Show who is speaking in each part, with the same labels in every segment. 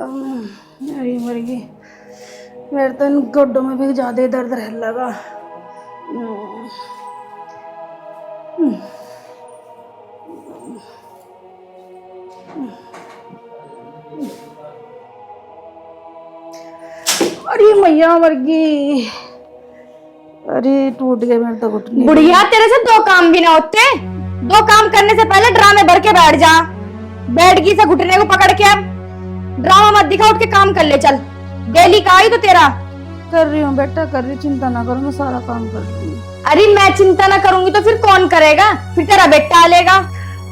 Speaker 1: अरे मर गई। मेरे तो इन गोड्डों में भी ज्यादा दर्द रहने लगा। अरे मैया मर गई। अरे टूट गए मेरे तो घुटने।
Speaker 2: बुढ़िया तेरे से दो काम भी ना होते। दो काम करने से पहले ड्रामे भर के बैठ जा। बैठ गई से घुटने को पकड़ के। अब ड्रामा मत दिखा, उठ के काम कर ले चल। डेली का आई तो तेरा
Speaker 1: कर रही हूँ बेटा, कर रही। चिंता ना करो, मैं सारा काम कर रही हूँ।
Speaker 2: अरे मैं चिंता ना करूंगी तो फिर कौन करेगा? फिर तेरा बेटा आलेगा।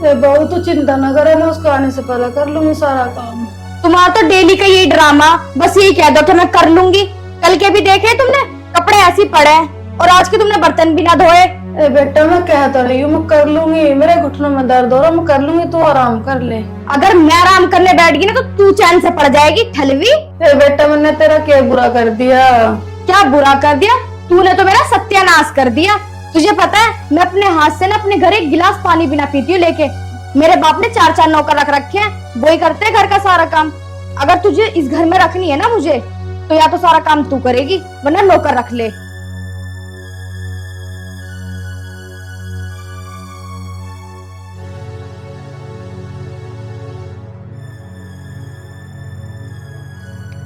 Speaker 1: बहू तो चिंता ना करे, मैं उसको आने से पहले कर लूंगी सारा काम।
Speaker 2: तुम्हारा तो डेली का यही ड्रामा, बस यही कह दो कि मैं कर लूंगी। कल के भी देखे तुमने, कपड़े ऐसे पड़े हैं और आज के तुमने बर्तन भी ना धोए।
Speaker 1: बेटा मैं कहता रही हूँ मैं कर लूंगी, मेरे घुटनों में दर्द हो रहा, मैं कर लूंगी, तू आराम कर ले।
Speaker 2: अगर मैं आराम करने बैठ गई ना तो तू चैन से पड़ जाएगी ठलवी।
Speaker 1: बेटा मैंने तेरा क्या बुरा कर दिया?
Speaker 2: क्या बुरा कर दिया? तूने तो मेरा सत्यानाश कर दिया। तुझे पता है मैं अपने हाथ से ना अपने घर एक गिलास पानी भी ना पीती हूँ लेके। मेरे बाप ने 4-4 नौकर रख रखे हैं, वही करते हैं घर का सारा काम। अगर तुझे इस घर में रखनी है ना मुझे, तो या तो सारा काम तू करेगी वरना नौकर रख ले।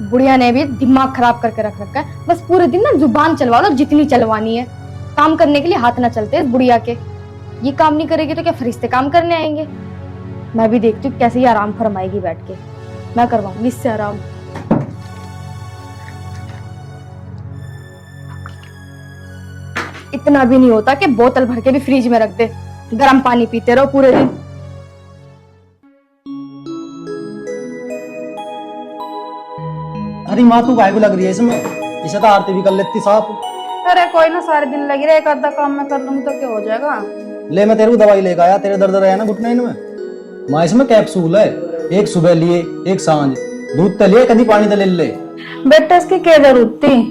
Speaker 2: बुढ़िया ने भी दिमाग खराब करके रख रखा है। बस पूरे दिन ना जुबान चलवा लो जितनी चलवानी है। काम करने के लिए हाथ ना चलते इस बुढ़िया के। ये काम नहीं करेगी तो क्या फरिश्ते काम करने आएंगे? मैं भी देखती हूँ कैसे ये आराम फरमाएगी बैठ के। मैं करवाऊंगी इससे आराम। इतना भी नहीं होता कि बोतल भर के भी फ्रिज में रख दे, गर्म पानी पीते रहो पूरे दिन।
Speaker 3: अरे माँ तू काय को लग रही है इसमें? इसे तो आरती भी कर लेती साफ।
Speaker 1: अरे कोई ना, सारे दिन लगी रहे, एक आधा काम मैं कर लूंगी तो क्या हो जाएगा।
Speaker 3: ले मैं तेरे को दवाई लेकर आया, तेरे दर्द रहे ना घुटने इनमें। माँ इसमें कैप्सूल है, एक सुबह लिए एक सांझ। दूध तलिए कभी पानी तले ले।
Speaker 1: बेटा इसकी क्या जरूरत थी?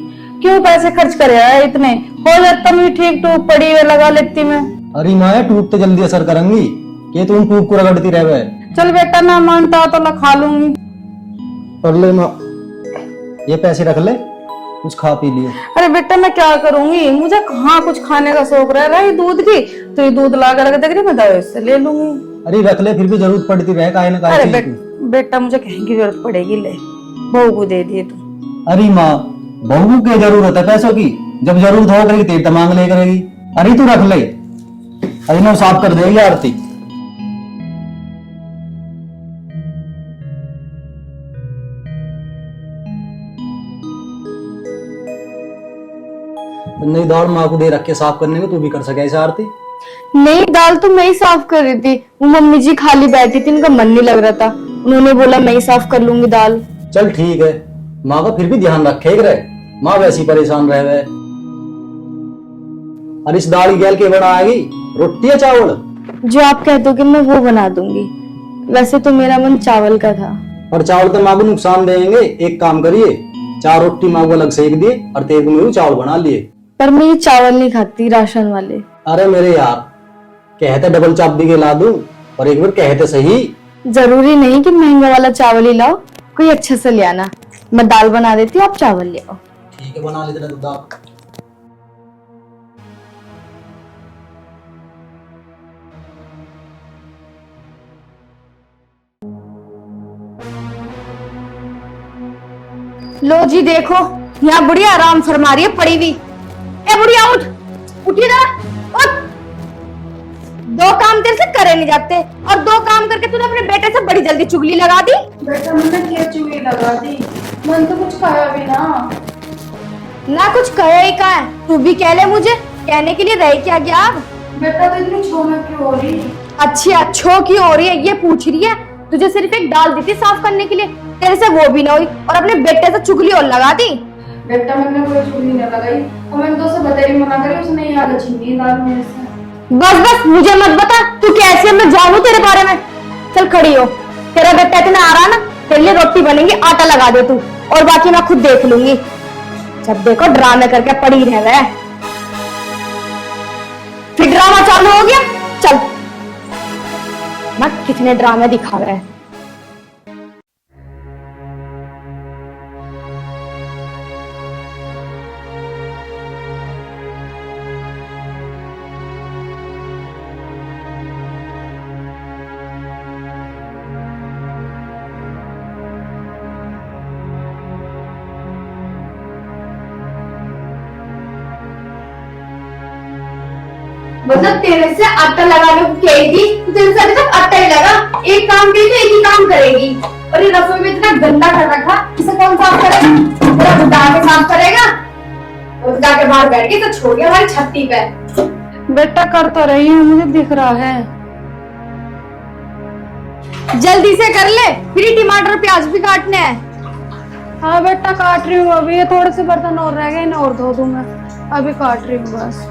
Speaker 1: क्यों पैसे खर्च करे है इतने? हो जाता मैं ठीक टूक पड़ी हुई लगा लेती मैं।
Speaker 3: अरे माँ टूब तो जल्दी असर करेंगी कि तुम टूब को रगड़ती रहे।
Speaker 1: चल बेटा ना मानता तो ला खा लूंगी।
Speaker 3: कर ले माँ, ये पैसे रख ले, कुछ खा पी लिए।
Speaker 1: अरे बेटा मैं क्या करूंगी, मुझे कहाँ कुछ खाने का शौक रह रहा है दूध की। तो ये दूध ला कर देख रही, मैं दवाई से ले लूंगी।
Speaker 3: अरे रख ले, फिर भी जरूरत पड़ती रहे काहे ना काहे
Speaker 1: अरे
Speaker 3: चीज की।
Speaker 1: बेटा मुझे कहीं की जरूरत पड़ेगी, ले बहू को दे दिए तू।
Speaker 3: अरे माँ बहू को क्या जरूरत है पैसों की? जब जरूरत हो करेगी तेरे मांग ले करेगी। अरे तू रख ले, अरे ना साफ कर देगी आरती। नई दाल माँ को दे रख के साफ करने में, तू भी कर सके ऐसा आरती?
Speaker 2: नहीं, दाल तो मैं ही साफ कर रही थी। वो मम्मी जी खाली बैठी थी, उनका मन नहीं लग रहा था। उन्होंने बोला मैं ही साफ कर लूंगी दाल।
Speaker 3: चल ठीक है, माँ का फिर भी ध्यान रखे रहे, माँ वैसी परेशान रहे। और इस दाल गैल के बनाएगी रोटी या चावल?
Speaker 2: जो आप कह दोगे मैं वो बना दूंगी। वैसे तो मेरा मन चावल का था।
Speaker 3: और चावल तो माँ को नुकसान देंगे। एक काम करिए, 4 रोटी माँ को अलग सेक दिए और तेरे को मेरे चावल बना लिए।
Speaker 2: पर मैं ये चावल नहीं खाती राशन वाले।
Speaker 3: अरे मेरे यार, कहते डबल चाप भी के ला दूं, और एक बार कहते सही।
Speaker 2: जरूरी नहीं कि महंगा वाला चावल ही लाओ, कोई अच्छा से ले आना। मैं दाल बना देती हूँ, आप चावल ले आओ।
Speaker 3: ठीक है बना लेते ना दाल।
Speaker 2: लो जी देखो, यहाँ बुढ़िया आराम फरमा रही है पड़ी हुई। ए बुढ़िया उठ, उठिए ना, उठ। 2 काम तेरे से करे नहीं जाते और 2 काम करके तूने अपने बेटे से बड़ी जल्दी चुगली लगा दी।
Speaker 1: बेटा मैंने क्या चुगली लगा दी? मैंने तो कुछ खाया भी ना
Speaker 2: कुछ कहे ही का है, तू भी कह ले। मुझे कहने के लिए रह क्या गया अब?
Speaker 1: बेटा तो इतनी छोना क्यों हो रही?
Speaker 2: अच्छी अच्छो की हो रही है ये पूछ रही है। तुझे सिर्फ एक दाल दी थी साफ करने के लिए, तेरे से वो भी ना हुई और अपने बेटे से चुगली और लगा दी।
Speaker 1: बेटा मैंने कोई चुगली नहीं लगाई, और मैंने तो उसे बताई मना करी, उसने याद छीनी दाल मेरे से।
Speaker 2: बस मुझे मत बता तू कैसे, मैं जानू तेरे बारे में। चल खड़ी हो, तेरा बेटा इतना आ रहा ना, तेरे लिए रोटी बनेगी, आटा लगा दे तू, और बाकी मैं खुद देख लूंगी। जब देखो ड्रामे करके पड़ी रह रहा है। फिर ड्रामा चालू हो गया। चल मैं कितने ड्रामे दिखा रहा है। मतलब तेरे से आटा लगाने को कहेगी तो तेरे से अभी तक आटा ही लगा। एक काम की तो एक ही काम करेगी। और ये रसोई में इतना गंदा कर रखा, इसे कौन साफ करेगा? पूरा बुढ़ा के साफ करेगा। बुढ़ा के बाहर बैठ के तो छोड़ गया हमारी छत्ती पे।
Speaker 1: बेटा कर तो रही है, मुझे दिख रहा है।
Speaker 2: जल्दी से कर ले, फिर टमाटर प्याज भी काटने हैं।
Speaker 1: हाँ बेटा काट रही हूँ अभी, ये थोड़े से बर्तन और रह गए, इन्हें और धो दूंगा। अभी काट रही हूँ बस।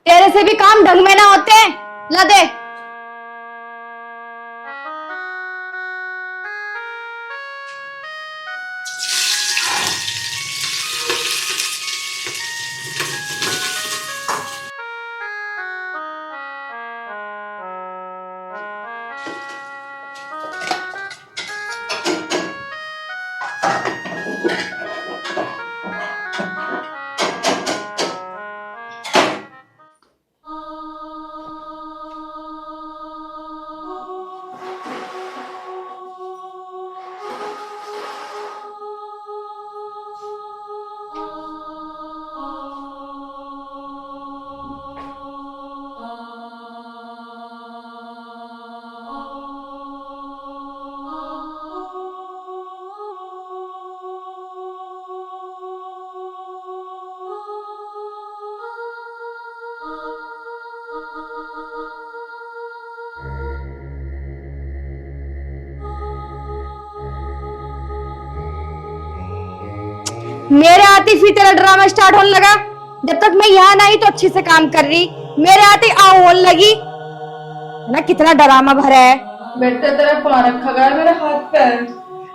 Speaker 2: तेरे से भी काम ढंग में ना होते हैं। ला दे। मेरे आते ही तेरा ड्रामा स्टार्ट होने लगा। जब तक मैं यहाँ नहीं तो अच्छे से काम कर रही, मेरे आते आओ होने लगी ना। कितना ड्रामा भरा है।
Speaker 1: बेटा तेरा पाँव रखा गया मेरे हाथ पे,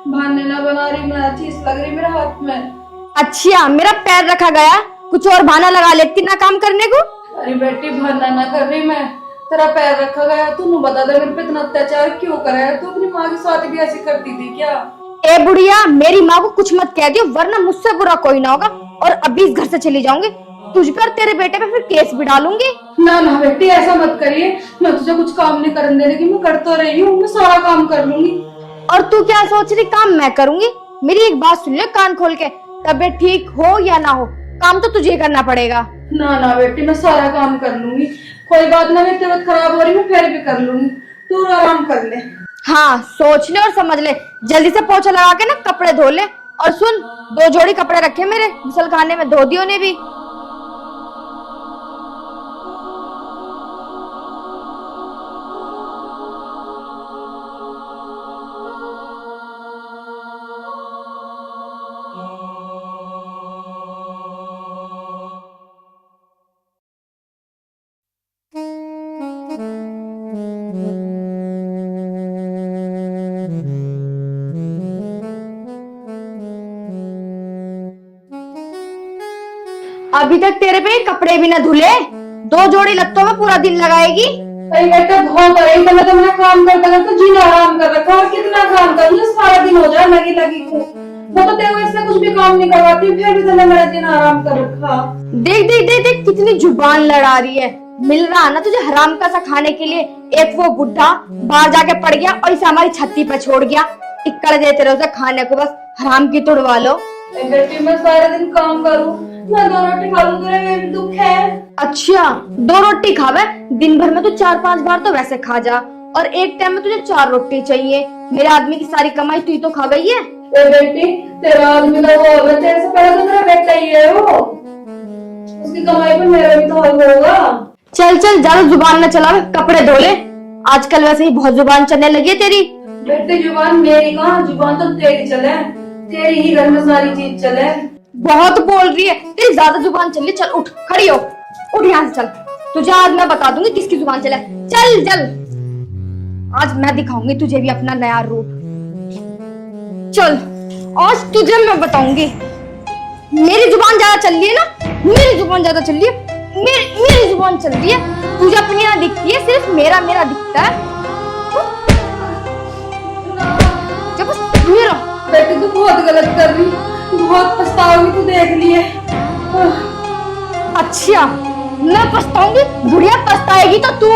Speaker 1: बहाने ना बना रही, मैं चीज लग रही मेरे हाथ में।
Speaker 2: अच्छा मेरा पैर रखा गया, कुछ और बहाना लगा लेती ना काम करने को।
Speaker 1: अरे बेटी बहाना ना कर रही मैं, तेरा पैर रखा गया। तू बता दे मेरे पे इतना अत्याचार क्यों करा है? तू अपनी माँ के साथ भी ऐसी करती थी क्या?
Speaker 2: ए बुढ़िया, मेरी माँ को कुछ मत कह दियो, वरना मुझसे बुरा कोई ना होगा और अभी इस घर से चली जाऊंगी। तुझ पे और तेरे बेटे पे फिर केस भी डालूंगी।
Speaker 1: ना ना बेटी ऐसा मत करिए, मैं तुझे कुछ काम नहीं करने देने की, मैं कर तो रही हूँ, मैं सारा काम कर लूंगी।
Speaker 2: और तू क्या सोच रही काम मैं करूंगी? मेरी एक बात सुन ले कान खोल के, तबीयत ठीक हो या ना हो काम तो तुझे करना पड़ेगा।
Speaker 1: ना ना बेटी मैं सारा काम कर लूंगी, कोई बात ना, मेरी तबीयत खराब हो रही मैं फिर भी कर लूंगी, तू आराम कर ले।
Speaker 2: हाँ सोच ले और समझ ले, जल्दी से पोछा लगा के ना कपड़े धो ले। और सुन, 2 जोड़ी कपड़े रखे मेरे गुसल खाने में, धो दियो ने भी। अभी तक तेरे पे कपड़े भी ना धुले, 2 जोड़ी लत्तों में पूरा दिन लगाएगी।
Speaker 1: अरे बेटा बहुत हो रही, तो मैं काम करता करता जीना आराम कर रखा, और कितना काम करूँ, सारा दिन हो जाए लगी लगी को। मैं तो तेरे को इससे कुछ भी काम नहीं करवाती, फिर भी तूने मेरा दिन आराम कर रखा।
Speaker 2: देख देख देख देख कितनी जुबान लड़ा रही है। मिल रहा ना तुझे हराम का सा खाने के लिए। एक वो बुढ़ा बाहर जाके पड़ गया और इसे हमारी छत्ती पे छोड़ गया। टिक्कर देते रहो उसे खाने को, बस हराम की तुड़वा लो।
Speaker 1: बेटी मैं सारा दिन काम करूँ, मैं 2 रोटी खा लूँ, तेरा भी दुख है।
Speaker 2: अच्छा 2 रोटी खावे, दिन भर में तो 4-5 बार तो वैसे खा जा, और एक टाइम में तुझे 4 रोटी चाहिए। मेरे आदमी की सारी कमाई तू ही तो खा गई है।
Speaker 1: बेटी तेरा आदमी तो वो होगा, तेरे से पहले तो मेरा बेटा ही है वो, उसकी कमाई पे मेरा भी तो हक होगा।
Speaker 2: चल चल ज्यादा जुबान न चला, कपड़े धो ले। आजकल वैसे ही बहुत जुबान चलने लगी है तेरी।
Speaker 1: बेटे जुबान मेरी कहाँ, जुबान तो तेरी चले, तेरी ही घर में सारी चीज चले।
Speaker 2: बहुत बोल रही है, तेरी ज्यादा जुबान चल रही है। चल उठ, खड़ी हो, उठ यहाँ से चल। तुझे आज मैं बता दूंगी किसकी जुबान चले। चल चल, आज मैं दिखाऊंगी तुझे भी अपना नया रूप। चल आज तुझे मैं बताऊंगी। मेरी जुबान ज्यादा चल रही है ना, मेरी जुबान ज्यादा चल रही है, मेरी जुबान चल रही है। तुझे अपनी ना दिखती है, सिर्फ मेरा मेरा दिखता है। जब बस मेरा
Speaker 1: बेटी तू बहुत गलत कर रही, बहुत पछताओगी तू, देख लिए।
Speaker 2: अच्छा, मैं पछताऊंगी? बुढ़िया पछताएगी तो तू।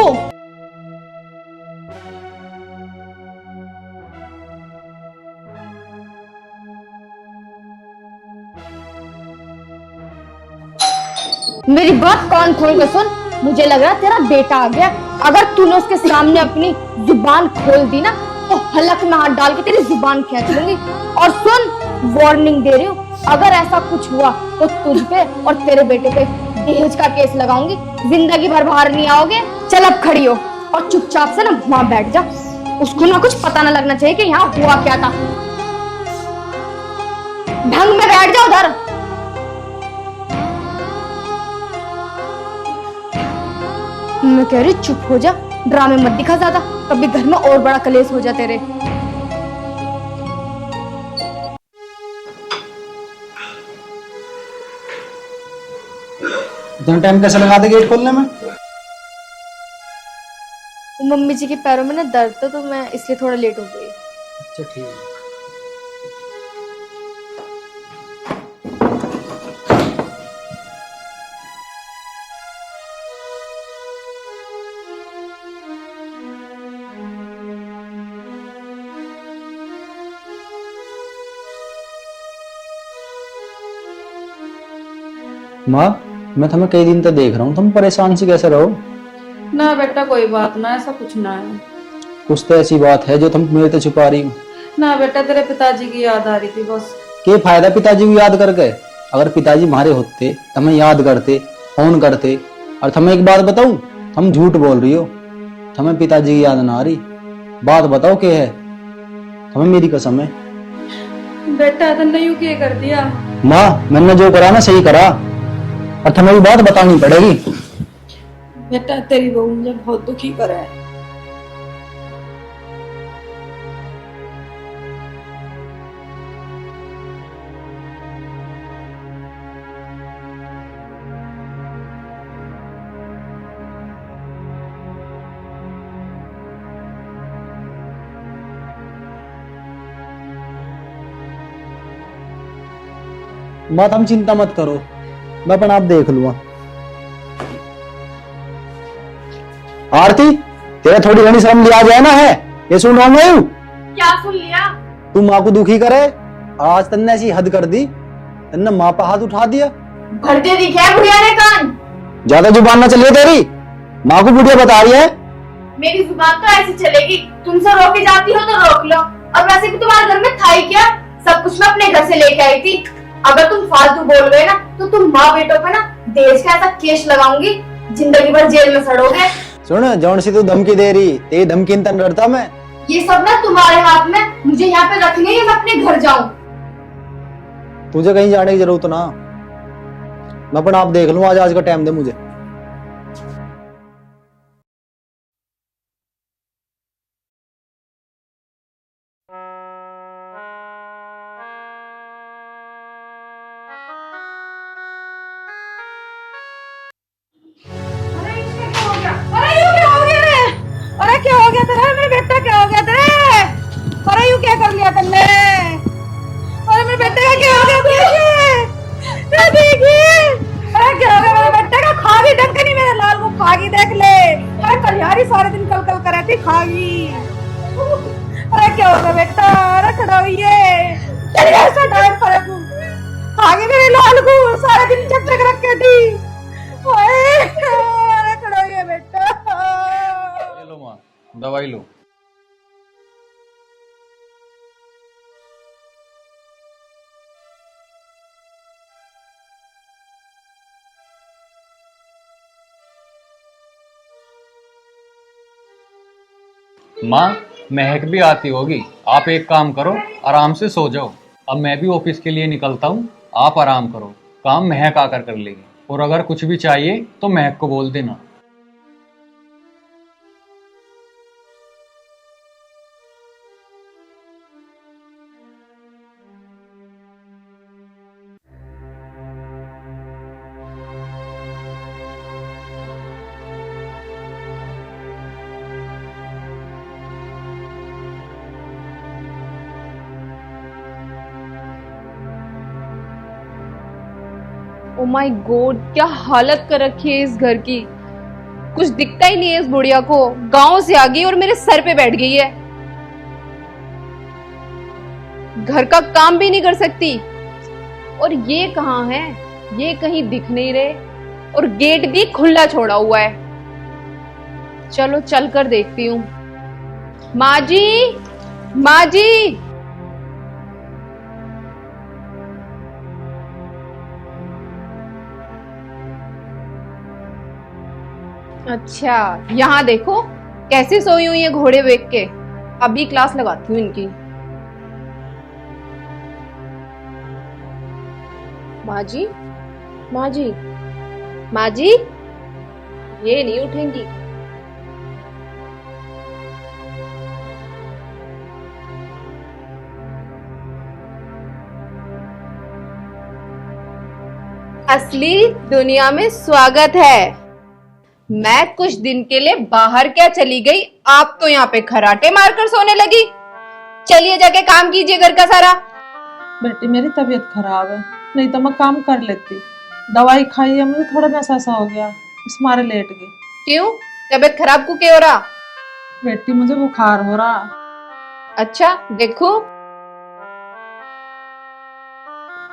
Speaker 2: मेरी बात कान खोल के सुन, मुझे लग रहा तेरा बेटा आ गया। अगर तूने उसके सामने अपनी जुबान खोल दी ना तो हलक में हाथ डाल के तेरी जुबान खींच लूंगी। और सुन, वार्निंग दे रही हूँ, अगर ऐसा कुछ हुआ तो तुझ पे और तेरे बेटे पे दहेज का केस लगाऊंगी, जिंदगी भर बाहर नहीं आओगे। चल अब खड़ी हो और चुपचाप से ना वहां बैठ जा। उसको ना कुछ पता ना लगना चाहिए कि यहाँ हुआ क्या था। ढंग में बैठ जा उधर। मैं कह रही चुप हो जा, ड्रामे मत दिखा ज्यादा, कभी घर में और बड़ा कलेश हो जा तेरे।
Speaker 3: इतना टाइम कैसे लगा दे गेट खोलने में?
Speaker 2: मम्मी जी के पैरों में ना दर्द था तो मैं इसलिए थोड़ा लेट हो गई।
Speaker 3: अच्छा ठीक है। माँ, मैं तुम्हें कई दिन तक देख रहा हूँ, तुम परेशान से कैसे रहो?
Speaker 1: ना बेटा कोई बात ना, ऐसा कुछ ना है।
Speaker 3: कुछ तो ऐसी बात है जो तुम मेरे से छुपा रही हो।
Speaker 1: ना बेटा, तेरे पिताजी की याद आ रही थी बस।
Speaker 3: क्या फायदा पिताजी को याद करके? अगर पिताजी हमारे होते, तुम्हें याद करते, फोन करते। और तुम्हें एक बात बताऊं, तुम झूठ बोल रही हो, तुम्हें पिताजी की याद ना आ रही। बात बताओ क्या है? तुम्हें मेरी कसम है।
Speaker 1: बेटा तुमने यूं क्या कर दिया?
Speaker 3: माँ, मैंने जो करा ना सही करा, और तुम्हें भी बात बतानी पड़ेगी।
Speaker 1: बेटा तेरी बहू मुझे बहुत दुखी करा है।
Speaker 3: माँ तुम चिंता मत करो, मैं अपना आप देख लूंगा। आरती, तेरा थोड़ी घनी शर्म लिया जाए ना है, ये सुन रहा हूँ।
Speaker 2: क्या सुन लिया?
Speaker 3: तू माँ को दुखी करे, आज तन्ने ऐसी हद कर दी, तन्ने माँ पर हाथ उठा दिया।
Speaker 2: भर दे दिखे है बुढ़िया ने कान।
Speaker 3: ज्यादा जुबान ना चलिए तेरी, माँ को बुढ़िया बता रही है।
Speaker 2: मेरी जुबान तो ऐसी चलेगी, तुमसे रोके जाती हो तो रोक लो। और वैसे भी तुम्हारे घर में था ही क्या, सब कुछ मैं अपने घर से लेके आई थी। अगर तुम फालतू बोल गए ना तो तुम माँ बेटों पे ना दहेज का ऐसा केस लगाऊंगी, जिंदगी भर जेल में सड़ोगे।
Speaker 3: सुन, जौन सी तू धमकी दे रही, तेरी धमकी तन डरता मैं।
Speaker 2: ये सब ना तुम्हारे हाथ में, मुझे यहाँ पे रखने या मैं अपने घर जाऊं।
Speaker 3: तुझे कहीं जाने की जरूरत ना, मैं अपना आप देख लूं। आज का टाइम दे मुझे।
Speaker 1: अरे क्या हो गया तेरा? मेरे बेटा क्या हो गया तेरे? अरे यूं क्या कर लिया तुमने? अरे मेरे बेटे का क्या हो गया? देखिए देखिए, अरे क्या हो गया मेरे बेटे का? खागी ढंग नहीं, मेरे लाल को खागी देख ले। अरे कल्याणी सारे दिन कल कल कर रही थी खागी। अरे क्या हो गया बेटा? अरे खड़ा हुई ऐसा टाइम पर खागी मेरे लाल को सारे दिन चक चक रखे थी। अरे खड़ा हुई बेटा।
Speaker 4: ये लो माँ, दवाई लो। माँ, महक भी आती होगी, आप एक काम करो, आराम से सो जाओ। अब मैं भी ऑफिस के लिए निकलता हूँ, आप आराम करो, काम महक आकर कर लेगी। और अगर कुछ भी चाहिए तो महक को बोल देना।
Speaker 5: ओ माय गॉड, क्या हालत कर रखी है इस घर की। कुछ दिखता ही नहीं है इस बुढ़िया को। गांव से आ गई और मेरे सर पे बैठ गई है। घर का काम भी नहीं कर सकती। और ये कहाँ है? ये कहीं दिख नहीं रहे और गेट भी खुला छोड़ा हुआ है। चलो चल कर देखती हूँ। माँ जी, माँ जी। अच्छा, यहाँ देखो कैसे सोई हुई है घोड़े बेच के। अभी क्लास लगाती हूँ इनकी। माँ जी, माँ जी, माँ जी, ये नहीं उठेंगी। असली दुनिया में स्वागत है। मैं कुछ दिन के लिए बाहर क्या चली गई, आप तो यहाँ पे खराटे मारकर सोने लगी। चलिए जाके काम कीजिए घर का सारा।
Speaker 6: बेटी मेरी तबीयत खराब है, नहीं तो मैं काम कर लेती। दवाई खाई है, मुझे थोड़ा नशा सा हो गया, इस मारे लेट गई।
Speaker 5: क्यों? तबीयत खराब को क्या हो रहा?
Speaker 6: बेटी मुझे बुखार हो रहा।
Speaker 5: अच्छा देखो,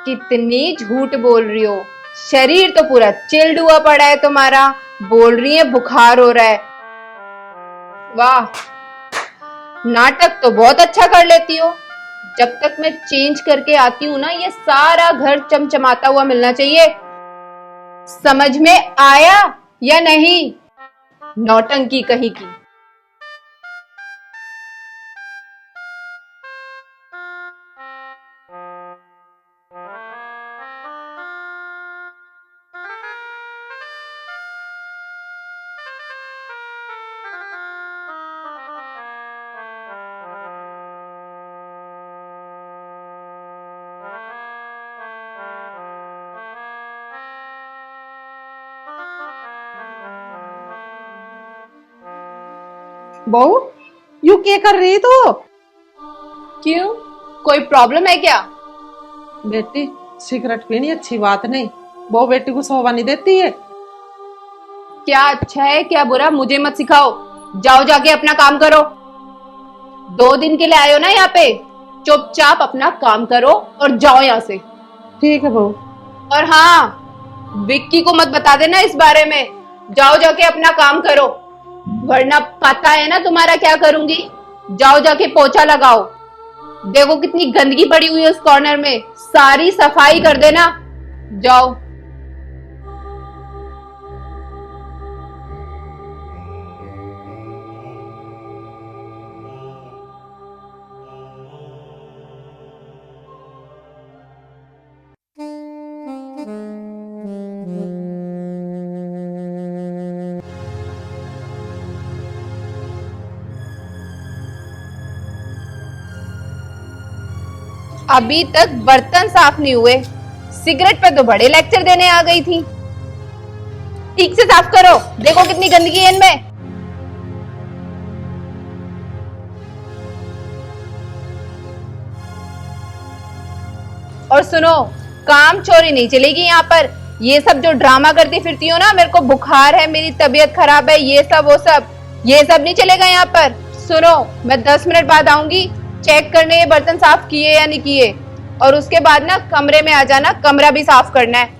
Speaker 5: कितनी झूठ बोल रही हो। शरीर तो पूरा चिल्ड हुआ पड़ा है तुम्हारा, बोल रही है बुखार हो रहा है। वाह, नाटक तो बहुत अच्छा कर लेती हो। जब तक मैं चेंज करके आती हूँ ना, ये सारा घर चमचमाता हुआ मिलना चाहिए। समझ में आया या नहीं? नौटंकी कहीं की।
Speaker 6: बहू यू क्या कर रही तो?
Speaker 5: क्यों, कोई प्रॉब्लम है क्या?
Speaker 6: बेटी सिगरेट पीनी अच्छी बात नहीं, वो बेटी को शोभा नहीं देती है।
Speaker 5: क्या अच्छा है क्या बुरा मुझे मत सिखाओ। जाओ जाके अपना काम करो। 2 दिन के लिए आए हो ना यहाँ पे, चुपचाप अपना काम करो और जाओ यहाँ से।
Speaker 6: ठीक है बहू।
Speaker 5: और हाँ, विक्की को मत बता देना इस बारे में। जाओ जाके अपना काम करो, वरना पता है ना तुम्हारा क्या करूंगी। जाओ जाके पोछा लगाओ। देखो कितनी गंदगी पड़ी हुई है उस कॉर्नर में, सारी सफाई कर देना। जाओ। अभी तक बर्तन साफ नहीं हुए, सिगरेट पे तो बड़े लेक्चर देने आ गई थी। ठीक से साफ करो, देखो कितनी गंदगी है इनमें। और सुनो, काम चोरी नहीं चलेगी यहाँ पर। ये सब जो ड्रामा करती फिरती हो ना, मेरे को बुखार है, मेरी तबीयत खराब है, ये सब वो सब, ये सब नहीं चलेगा यहाँ पर। सुनो, मैं 10 मिनट बाद आऊंगी चेक करने ये बर्तन साफ किए या नहीं किए, और उसके बाद ना कमरे में आ जाना, कमरा भी साफ करना है।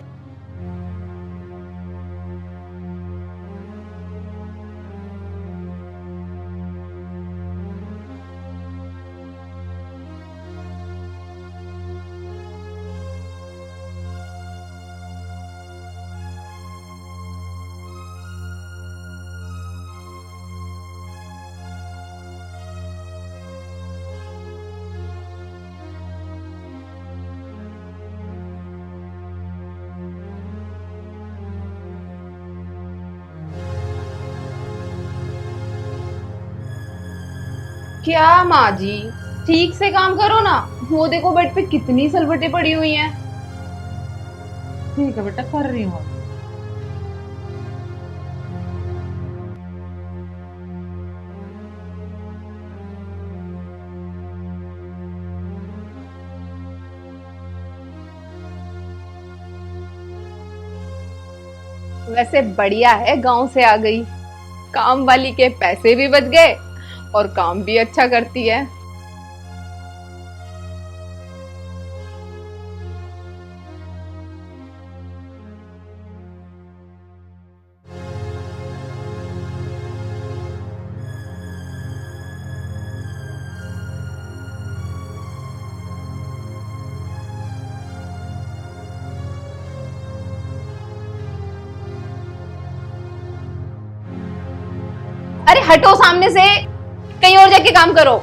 Speaker 5: क्या माँ जी, ठीक से काम करो ना। वो देखो बेड पे कितनी सलवटें पड़ी हुई हैं।
Speaker 6: ठीक है बेटा, कर रही हूँ।
Speaker 5: वैसे बढ़िया है गांव से आ गई, काम वाली के पैसे भी बच गए और काम भी अच्छा करती है। अरे हटो सामने से, कहीं और जाके काम करो।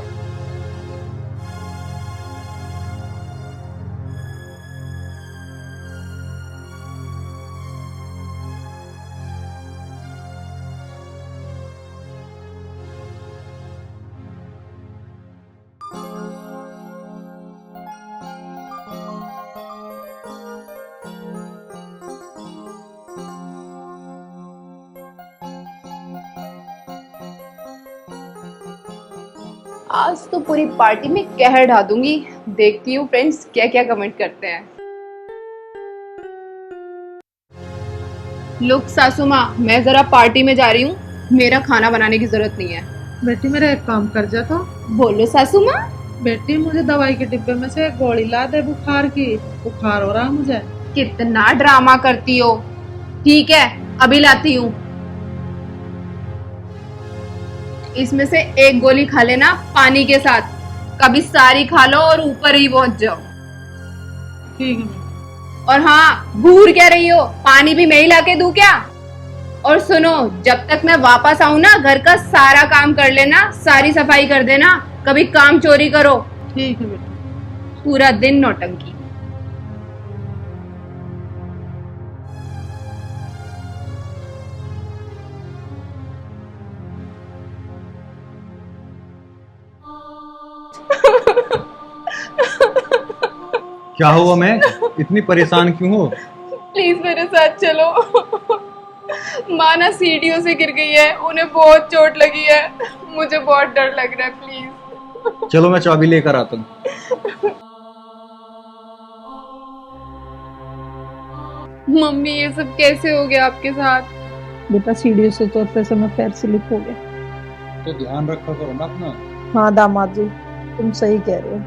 Speaker 5: आज तो पूरी पार्टी में कहर ढा दूंगी। देखती हूँ फ्रेंड्स क्या क्या कमेंट करते हैं। लुक सासू माँ, मैं जरा पार्टी में जा रही हूँ, मेरा खाना बनाने की जरूरत नहीं है।
Speaker 6: बेटी मेरा एक काम कर जा तो।
Speaker 5: बोलो सासू माँ।
Speaker 6: बेटी मुझे दवाई के डिब्बे में से एक गोली ला दे बुखार की, बुखार हो रहा है मुझे।
Speaker 5: कितना ड्रामा करती हो। ठीक है, अभी लाती हूँ। इसमें से एक गोली खा लेना पानी के साथ, कभी सारी खा लो और ऊपर ही पहुंच जाओ।
Speaker 6: ठीक है।
Speaker 5: और हाँ, घूर क्या रही हो, पानी भी मैं ही लाके दूं क्या? और सुनो, जब तक मैं वापस आऊं ना, घर का सारा काम कर लेना, सारी सफाई कर देना, कभी काम चोरी करो।
Speaker 6: ठीक है बेटा।
Speaker 5: पूरा दिन नौटंकी।
Speaker 4: क्या हुआ मैं, इतनी परेशान क्यों हो?
Speaker 5: प्लीज मेरे साथ चलो। माँ ना सीढ़ियों से गिर गई है, उन्हें बहुत चोट लगी है, मुझे बहुत डर लग रहा है, प्लीज।
Speaker 4: चलो मैं चाबी लेकर आता हूँ।
Speaker 5: मम्मी ये सब कैसे हो गया आपके साथ?
Speaker 6: बेटा सीढ़ियों से उतरते समय पैर स्लिप हो गया।
Speaker 4: तो ध्यान रखा करो ना अपना।
Speaker 6: हाँ दामाद जी, तुम सही कह रहे हो।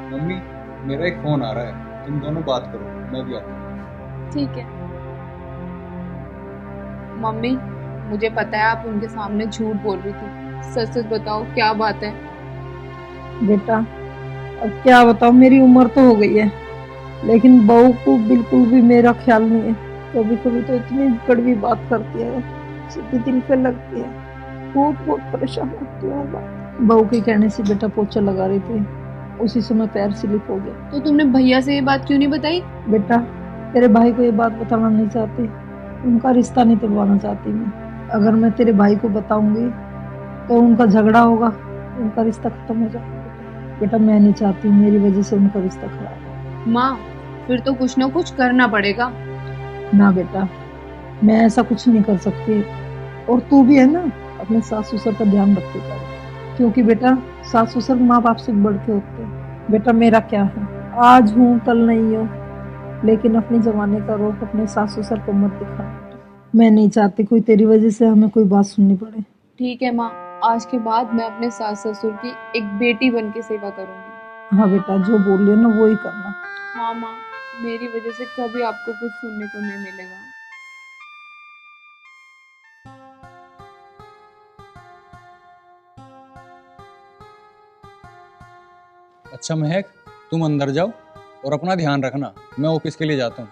Speaker 4: मम्मी, मेरा एक फोन आ रहा है, तुम दोनों बात करो, मैं भी आता हूँ।
Speaker 5: ठीक है। मम्मी, मुझे पता है आप उनके सामने झूठ बोल रही थी, सच सच बताओ क्या बात है?
Speaker 6: बेटा अब क्या बताओ, मेरी उम्र तो हो गई है, लेकिन बहू को बिल्कुल भी मेरा ख्याल नहीं है। कभी कभी तो इतनी कड़वी बात करती है, सीधी दिल पे लगती है। बहुत परेशान होती हूँ। बहू के कहने से बेटा पोछा लगा रही थी, उसी समय पैर स्लिप हो गया।
Speaker 5: तो तुमने भैया से ये बात क्यों नहीं बताई?
Speaker 6: बेटा तेरे भाई को ये बात बताना नहीं चाहती, उनका रिश्ता नहीं तोड़वाना चाहती मैं। अगर मैं तेरे भाई को बताऊंगी तो उनका झगड़ा होगा, उनका रिश्ता खत्म हो जाएगा। बेटा मैं नहीं चाहती मेरी वजह से उनका रिश्ता खराब हो।
Speaker 5: माँ, फिर तो कुछ ना कुछ करना पड़ेगा।
Speaker 6: ना बेटा, मैं ऐसा कुछ नहीं कर सकती। और तू भी है ना, अपने सास ससुर का ध्यान रखे कर, क्योंकि बेटा सास ससुर माँ बाप से बढ़ के होते हैं। बेटा मेरा क्या है, आज हूँ कल नहीं हो, लेकिन अपने जमाने का रोग अपने सास ससुर को मत दिखा। मैं नहीं चाहती कोई तेरी वजह से हमें कोई बात सुननी पड़े।
Speaker 5: ठीक है माँ, आज के बाद मैं अपने सास ससुर की एक बेटी बन के सेवा करूंगी।
Speaker 6: हाँ बेटा, जो बोल रही है ना वो ही करना।
Speaker 5: हाँ माँ, मेरी वजह से कभी आपको कुछ सुनने को नहीं मिलेगा।
Speaker 4: अच्छा महक, तुम अंदर जाओ और अपना ध्यान रखना, मैं ऑफिस के लिए जाता हूँ।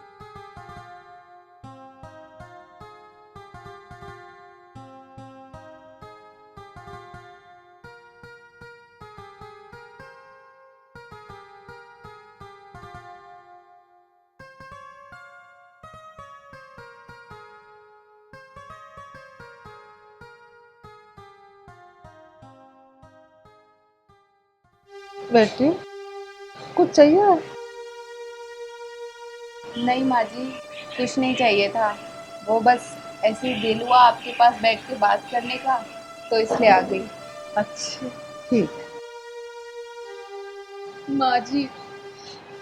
Speaker 6: बेटी कुछ चाहिए?
Speaker 5: नहीं माँ जी, कुछ नहीं चाहिए था, वो बस ऐसे ही दिल हुआ आपके पास बैठ के बात करने का, तो इसलिए आ गई।
Speaker 6: अच्छा ठीक।
Speaker 5: माँ जी,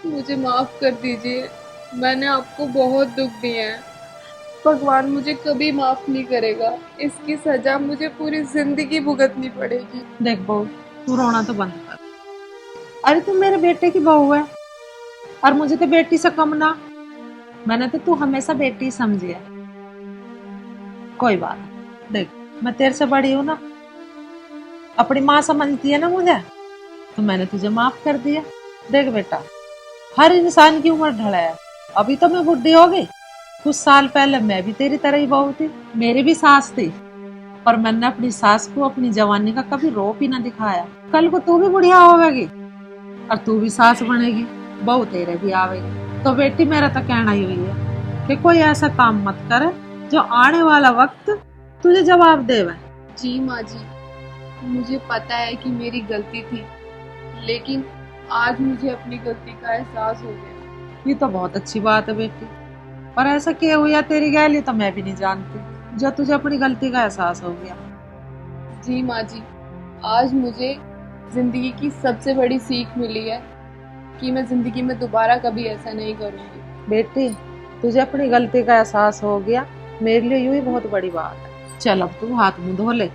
Speaker 5: मुझे माफ कर दीजिए, मैंने आपको बहुत दुख दिया है। भगवान मुझे कभी माफ नहीं करेगा। इसकी सजा मुझे पूरी जिंदगी भुगतनी पड़ेगी।
Speaker 6: देख बहू, तू रोना तो बंद कर। अरे तू मेरे बेटे की बहू है और मुझे तो बेटी से कम ना। मैंने तो तू हमेशा बेटी समझी है। कोई बात नहीं। देख, मैं तेरे से बड़ी हूं ना, अपनी माँ समझती है ना मुझे, तो मैंने तुझे माफ कर दिया। देख बेटा, हर इंसान की उम्र ढला है। अभी तो मैं बुढ़ी हो गई, कुछ साल पहले मैं भी तेरी तरह ही बहू थी, मेरी भी सास थी, पर मैंने अपनी सास को अपनी जवानी का कभी रोप ही ना दिखाया। कल को तू भी बुढ़िया होगी और तू भी सास बनेगी, बहू तेरे भी आवेगी। तो बेटी, मेरा तो कहना ही हुई है कि कोई ऐसा काम मत करे जो आने वाला वक्त तुझे जवाब देवे।
Speaker 5: जी माँ जी, मुझे पता है कि मेरी गलती थी, लेकिन आज मुझे अपनी गलती का एहसास हो गया।
Speaker 6: ये तो बहुत अच्छी बात है बेटी, पर ऐसा क्या हुआ तेरी गैली तो मैं भी नहीं जानती जो तुझे अपनी गलती का एहसास हो गया।
Speaker 5: जी माँ जी, आज मुझे जिंदगी की सबसे बड़ी सीख मिली है कि मैं जिंदगी में दोबारा कभी ऐसा नहीं करूंगी।
Speaker 6: बेटी, तुझे अपनी गलती का एहसास हो गया, मेरे लिए यूं ही बहुत बड़ी बात है। चल अब तू हाथ मुंह धो ले,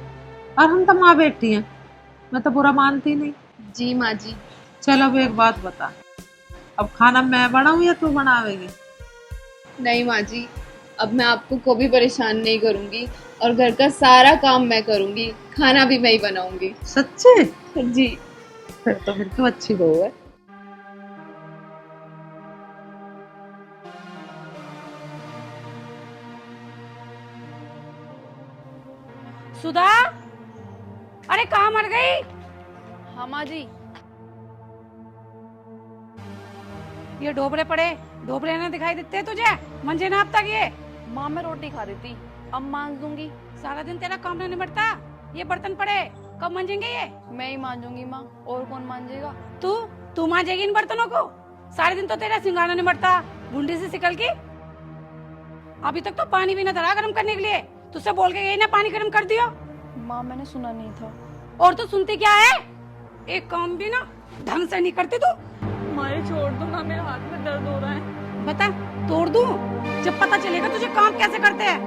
Speaker 6: और हम तो माँ बेटी हैं, मैं तो बुरा मानती नहीं।
Speaker 5: जी माँ जी।
Speaker 6: चल अब एक बात बता, अब खाना मैं बनाऊं या तू बनावेगी?
Speaker 5: नहीं माँ जी, अब मैं आपको कभी परेशान नहीं करूंगी और घर का सारा काम मैं करूंगी, खाना भी मैं ही बनाऊंगी।
Speaker 6: सच्चे?
Speaker 5: जी।
Speaker 6: फिर तो अच्छी बहू है।
Speaker 1: सुधा, अरे कहाँ मर गई?
Speaker 7: हाँ माँ जी।
Speaker 1: ये ढोबरे पड़े, ढोबरे ना दिखाई देते तुझे? मंजे ना अब तक ये
Speaker 7: माँ मैं रोटी खा रही थी, अब मांज दूंगी।
Speaker 1: सारा दिन तेरा काम नहीं निपटता। ये बर्तन पड़े, कब मांजेंगे ये?
Speaker 7: मैं ही मांजूंगी माँ, और कौन मांजेगा?
Speaker 1: तू मांजेगी इन बर्तनों को? सारे दिन तो तेरा सिंगारा निपटता, भूंडी से सिकल की। अभी तक तो पानी भी ना धरा गर्म करने के लिए। तुझसे बोल के गई ना पानी गर्म कर दियो।
Speaker 7: माँ मैंने सुना नहीं था।
Speaker 1: और तू सुनती क्या है? एक काम भी ना ढंग से नहीं करती तू।
Speaker 7: माँ छोड़ दो ना, मेरे हाथ में दर्द हो रहा है।
Speaker 1: बता, तोड़ दूं? जब पता चलेगा तुझे काम कैसे करते हैं।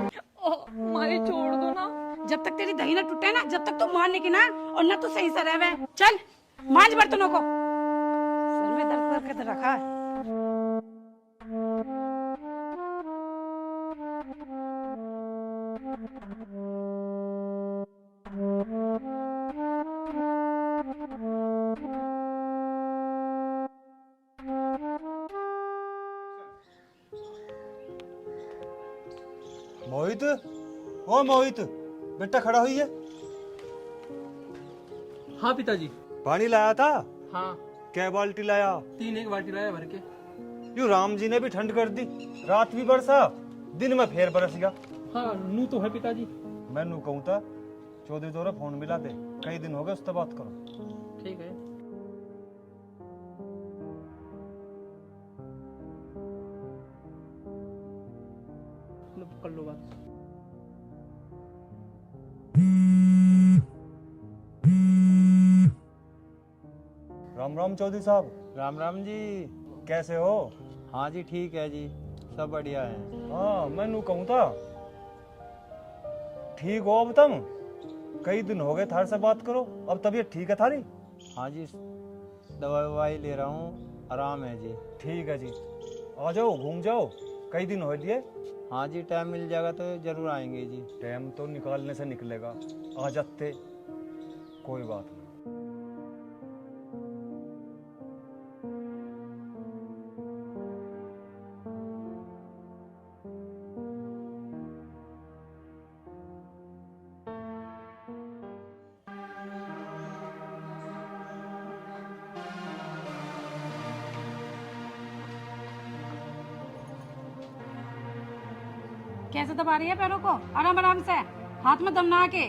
Speaker 7: माँ छोड़ दो ना।
Speaker 1: जब तक तेरी दही ना टूटे ना, जब तक तू मानने की ना, और ना तू सही से रहवे। चल मांज बर्तनों को। सर में दर्द करके तो रखा है।
Speaker 8: मोहित, ओ मोहित, बेटा खड़ा हुई है।
Speaker 9: हाँ पिताजी।
Speaker 8: पानी लाया था?
Speaker 9: हाँ,
Speaker 8: क्या बाल्टी लाया?
Speaker 9: 3 एक बाल्टी लाया भर के।
Speaker 8: यूं राम जी ने भी ठंड कर दी, रात भी बरसा, दिन में फेर बरस गया।
Speaker 9: हाँ नू तो है पिताजी।
Speaker 8: मैं नू कहूँ था चौधरी दौरा फोन मिला दे, कई दिन हो गए उससे बात करो।
Speaker 9: ठीक है। कर लो बात।
Speaker 8: राम राम चौधरी साहब।
Speaker 10: राम राम जी।
Speaker 8: कैसे हो?
Speaker 10: हाँ जी ठीक है जी, सब बढ़िया है।
Speaker 8: हाँ मैं नू कहूँ था, ठीक हो अब तुम? कई दिन हो गए थार से बात करो, अब तबीयत ठीक है थारी?
Speaker 10: हाँ जी, दवाई ववाई ले रहा हूँ, आराम है जी।
Speaker 8: ठीक है जी, आ जाओ घूम जाओ, कई दिन हो लिए।
Speaker 10: हाँ जी, टाइम मिल जाएगा तो जरूर आएंगे जी।
Speaker 8: टाइम तो निकालने से निकलेगा, आ जाते, कोई बात नहीं।
Speaker 1: कैसे दबा रही है पैरों को? आराम आराम से, हाथ में दम ना आके।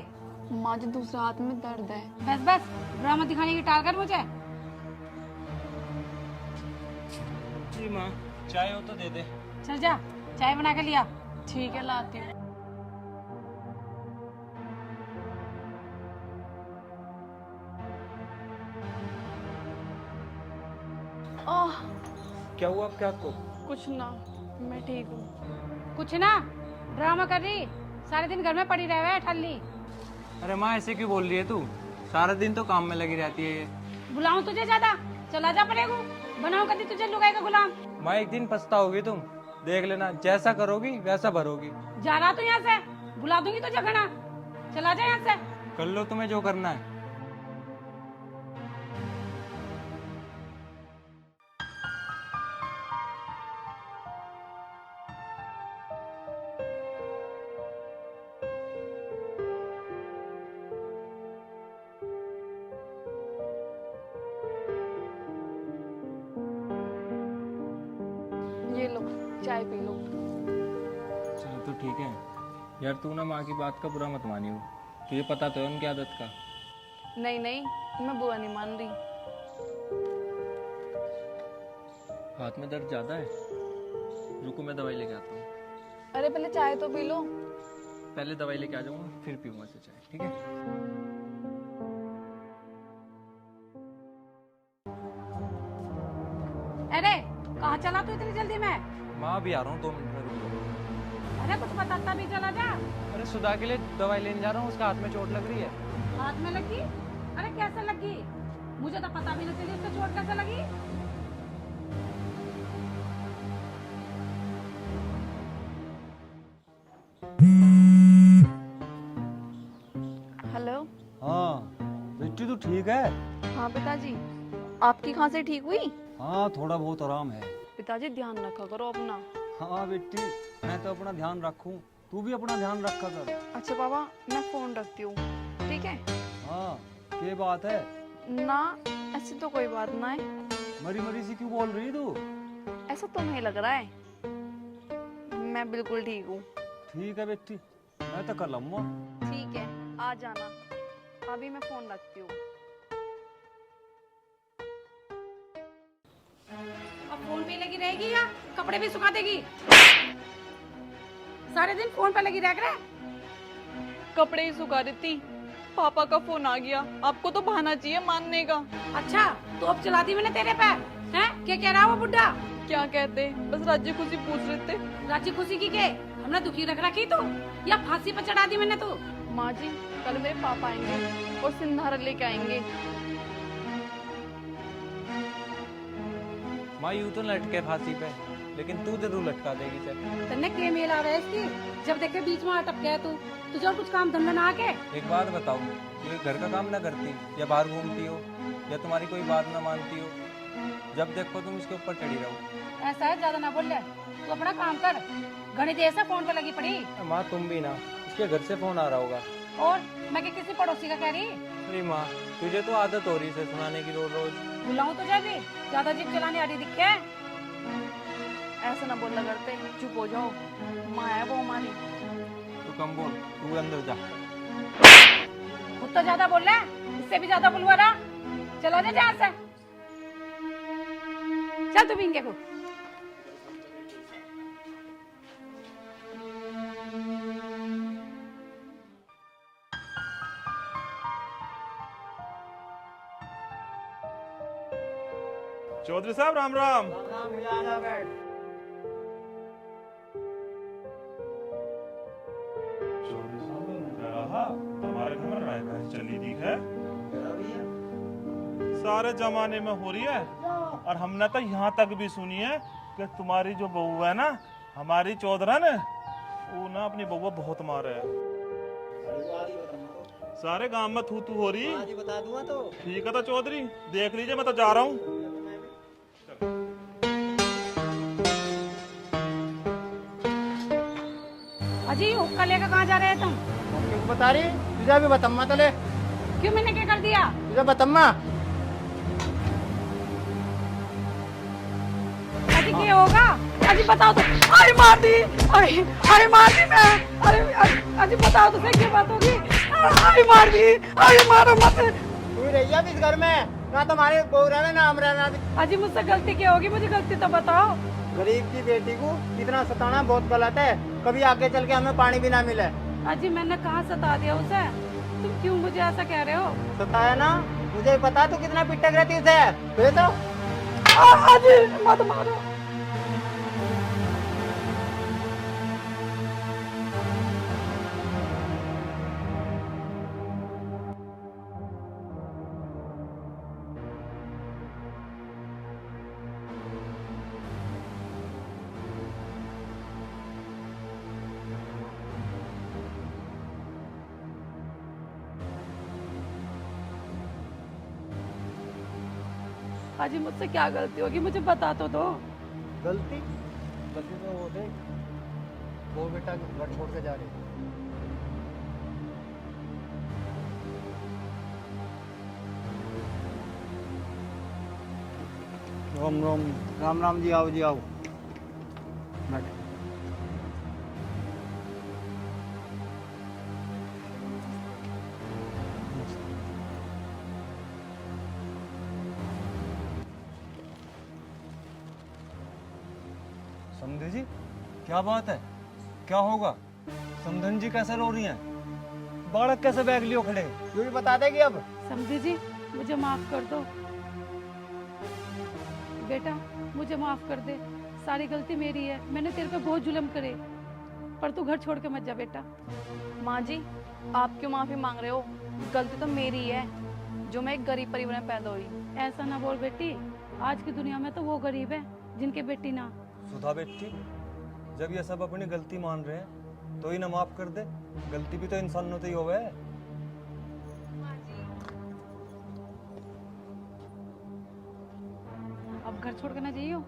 Speaker 7: माँ जी दूसरे हाथ में दर्द है।
Speaker 1: बस बस, ड्रामा दिखाने की टाल कर मुझे।
Speaker 9: जी माँ, चाय हो तो दे दे।
Speaker 1: चल जा, चाय बना के लिया।
Speaker 7: ठीक है, लाती हूँ।
Speaker 9: क्या हुआ क्या को?
Speaker 7: कुछ ना, मैं ठीक हूँ।
Speaker 1: कुछ ना? ड्रामा कर रही, सारे दिन घर में पड़ी रहे ठल्ली।
Speaker 10: अरे माँ ऐसे क्यों बोल रही है तू? सारा दिन तो काम में लगी रहती है ये।
Speaker 1: बुलाऊं तुझे ज्यादा? चला जा पड़ेगा, बनाऊं कभी तुझे लुगाई का गुलाम।
Speaker 10: माँ एक दिन पछताओगी तुम, देख लेना, जैसा करोगी वैसा भरोगी।
Speaker 1: जा रहा तू यहाँ से, बुला दूंगी तुझे घना। चला जा यहाँ से।
Speaker 10: कर लो तुम्हें जो करना है।
Speaker 7: ये लो चाय पी लो।
Speaker 10: चलो तो ठीक है यार, तू ना माँ की बात का बुरा मत मानियो, तुझे पता तो है उनकी आदत का।
Speaker 7: नहीं नहीं, मैं बुरा नहीं मान रही।
Speaker 10: हाथ में दर्द ज्यादा है, रुको मैं दवाई लेके आता हूँ।
Speaker 7: अरे पहले चाय तो पी लो।
Speaker 10: पहले दवाई लेके आ जाऊंगा फिर पीऊंगा से चाय, ठीक है?
Speaker 1: अरे कहाँ चला तू इतनी जल्दी में?
Speaker 10: माँ अभी आ रहा हूँ, 2 मिनट में रुको।
Speaker 1: अरे कुछ बताता भी चला जा।
Speaker 10: अरे सुधा के लिए दवाई लेने जा रहा हूँ, उसका हाथ में चोट लग रही है।
Speaker 1: हाथ में लगी? अरे कैसे लगी? मुझे तो पता भी नहीं चली उसको चोट कैसे लगी।
Speaker 7: हेलो।
Speaker 8: हाँ बिट्टी तू ठीक है?
Speaker 7: हाँ पिताजी, आपकी खांसी ठीक हुई?
Speaker 8: हाँ थोड़ा बहुत आराम है।
Speaker 7: पिताजी ध्यान रखा करो अपना।
Speaker 8: हाँ बेटी, मैं तो अपना ध्यान रखूं, तू भी अपना ध्यान रखा कर।
Speaker 7: अच्छा पापा, मैं फोन रखती हूँ, ठीक है?
Speaker 8: हाँ क्या बात है?
Speaker 7: ना ऐसी तो कोई बात ना है।
Speaker 8: मरी मरी सी क्यों बोल रही तू?
Speaker 7: ऐसा तुम्हें लग रहा है, मैं बिल्कुल ठीक हूँ।
Speaker 8: ठीक है बेटी, मैं तो कर लूंगा।
Speaker 7: ठीक है, आ जाना। अभी मैं फोन रखती हूँ।
Speaker 1: अब फोन पे लगी रहेगी या कपड़े भी सुखा देगी? सारे दिन फोन पे लगी रह कर।
Speaker 7: कपड़े ही सुखा देती, पापा का फोन आ गया। आपको तो बहाना चाहिए मानने का।
Speaker 1: अच्छा तो अब चलाती मैंने तेरे पे हैं? क्या कह रहा वो बुड्ढा?
Speaker 7: क्या कहते, बस राज्य खुशी पूछ रहे थे।
Speaker 1: रांची खुशी की के हमने दुखी रख रखी तो, या फांसी पर चढ़ा दी मैंने तो?
Speaker 7: माँ जी, कल मेरे पापा आएंगे और सिंधारा लेके आएंगे।
Speaker 10: माँ यूं तो लटके फांसी पे, लेकिन तू जरूर लटका देगी सर।
Speaker 1: तन्ने के मेल आ रहा है इसकी? जब देखे बीच में अटक गया तू, तुझे और कुछ काम धंधा ना आके?
Speaker 10: एक बात बताओ, ये घर का काम ना करती या बाहर घूमती हो या तुम्हारी कोई बात ना मानती हो? जब देखो तुम इसके ऊपर चढ़ी रहो।
Speaker 1: ऐसा है, ज्यादा ना बोल ले। तू अपना काम कर, घनी देर से फोन पे लगी पड़ी।
Speaker 10: माँ तुम भी ना, इसके घर से फोन आ रहा होगा।
Speaker 1: और मैं क्या किसी पड़ोसी का कह रही?
Speaker 10: अरे माँ, तुझे तो आदत हो रही है सुनाने की रोज रोज।
Speaker 1: बुलाऊं तुझे भी? ज्यादा जीप चलाने आ रही दिखे?
Speaker 7: ऐसा ना बोला करते, चुप हो जाओ। माँ है वो हमारी।
Speaker 10: तू कम बोल, तू अंदर जा।
Speaker 1: खुद तो ज्यादा बोल रहा है, इससे भी ज्यादा बुलवा रहा। चला जा यहाँ से, चल तू भी इनके को।
Speaker 8: चौधरी साहब राम राम। चौधरी साहब तुम्हारे घर में लड़ाई चली थी है? सारे जमाने में हो रही है, और हमने तो यहाँ तक भी सुनी है कि तुम्हारी जो बहू है ना, हमारी चौधरन, वो ना अपनी बहू बहुत मारे है। सारे गांव में थू थू हो रही।
Speaker 10: बता दूंगा तो।
Speaker 8: ठीक है तो चौधरी देख लीजिए, मैं तो जा रहा हूँ।
Speaker 1: अजी हुक्का लेकर कहाँ जा रहे हैं तुम?
Speaker 10: क्यों बता रही? तुझे भी बतम्मा तो ले।
Speaker 1: क्यों, मैंने क्या कर दिया?
Speaker 10: तुझे बतम्मा।
Speaker 1: अजी क्या होगा? अजी बताओ तो। अरे मार दी, अरे मार दी मैं। अरे अजी बताओ तो सही क्या बात होगी? अरे मार दी, अरे मारो मत।
Speaker 10: तू रही है इस घर में, ना तुम्हारे बहू रहना ना हम रहना।
Speaker 1: अजी मुझसे गलती क्या होगी? मुझे गलती तो बताओ।
Speaker 10: गरीब की बेटी को इतना सताना बहुत गलत है, कभी आगे चल के हमें पानी भी ना मिले।
Speaker 1: अजी मैंने कहाँ सता दिया उसे? तुम क्यों मुझे ऐसा कह रहे हो?
Speaker 10: सताया ना, मुझे पता तू कितना पिटक रहती उसे। तो
Speaker 1: अजी मत मारो। पाजी मुझसे क्या गलती होगी, मुझे बता तो दो।
Speaker 9: गलती गलती तो वो देख, वो बेटा घर छोड़ के जा रहे। राम राम। राम राम जी, आओ जी आओ, बैठो। समझे जी, क्या बात है, क्या होगा? समधन जी कैसे रो रही हैं? बालक कैसे बैग लियो खड़े, ये भी बता देगी अब।
Speaker 1: समझी जी, मुझे माफ कर दो बेटा, मुझे माफ कर दे, सारी गलती मेरी है, मैंने तेरे पे बहुत जुल्म करे, पर तू घर छोड़ के मत जा बेटा।
Speaker 2: माँ जी, आप क्यों माफी मांग रहे हो? गलती तो मेरी है, जो मैं एक गरीब परिवार में पैदा हुई।
Speaker 1: ऐसा ना बोल बेटी, आज की दुनिया में तो वो गरीब है जिनके बेटी ना।
Speaker 10: सुधा बेटी, जब ये सब अपनी गलती मान रहे हैं तो ही ना माफ कर दे, गलती भी तो इंसान ने तो ही होवे।
Speaker 1: अब घर छोड़ के ना जाइयो।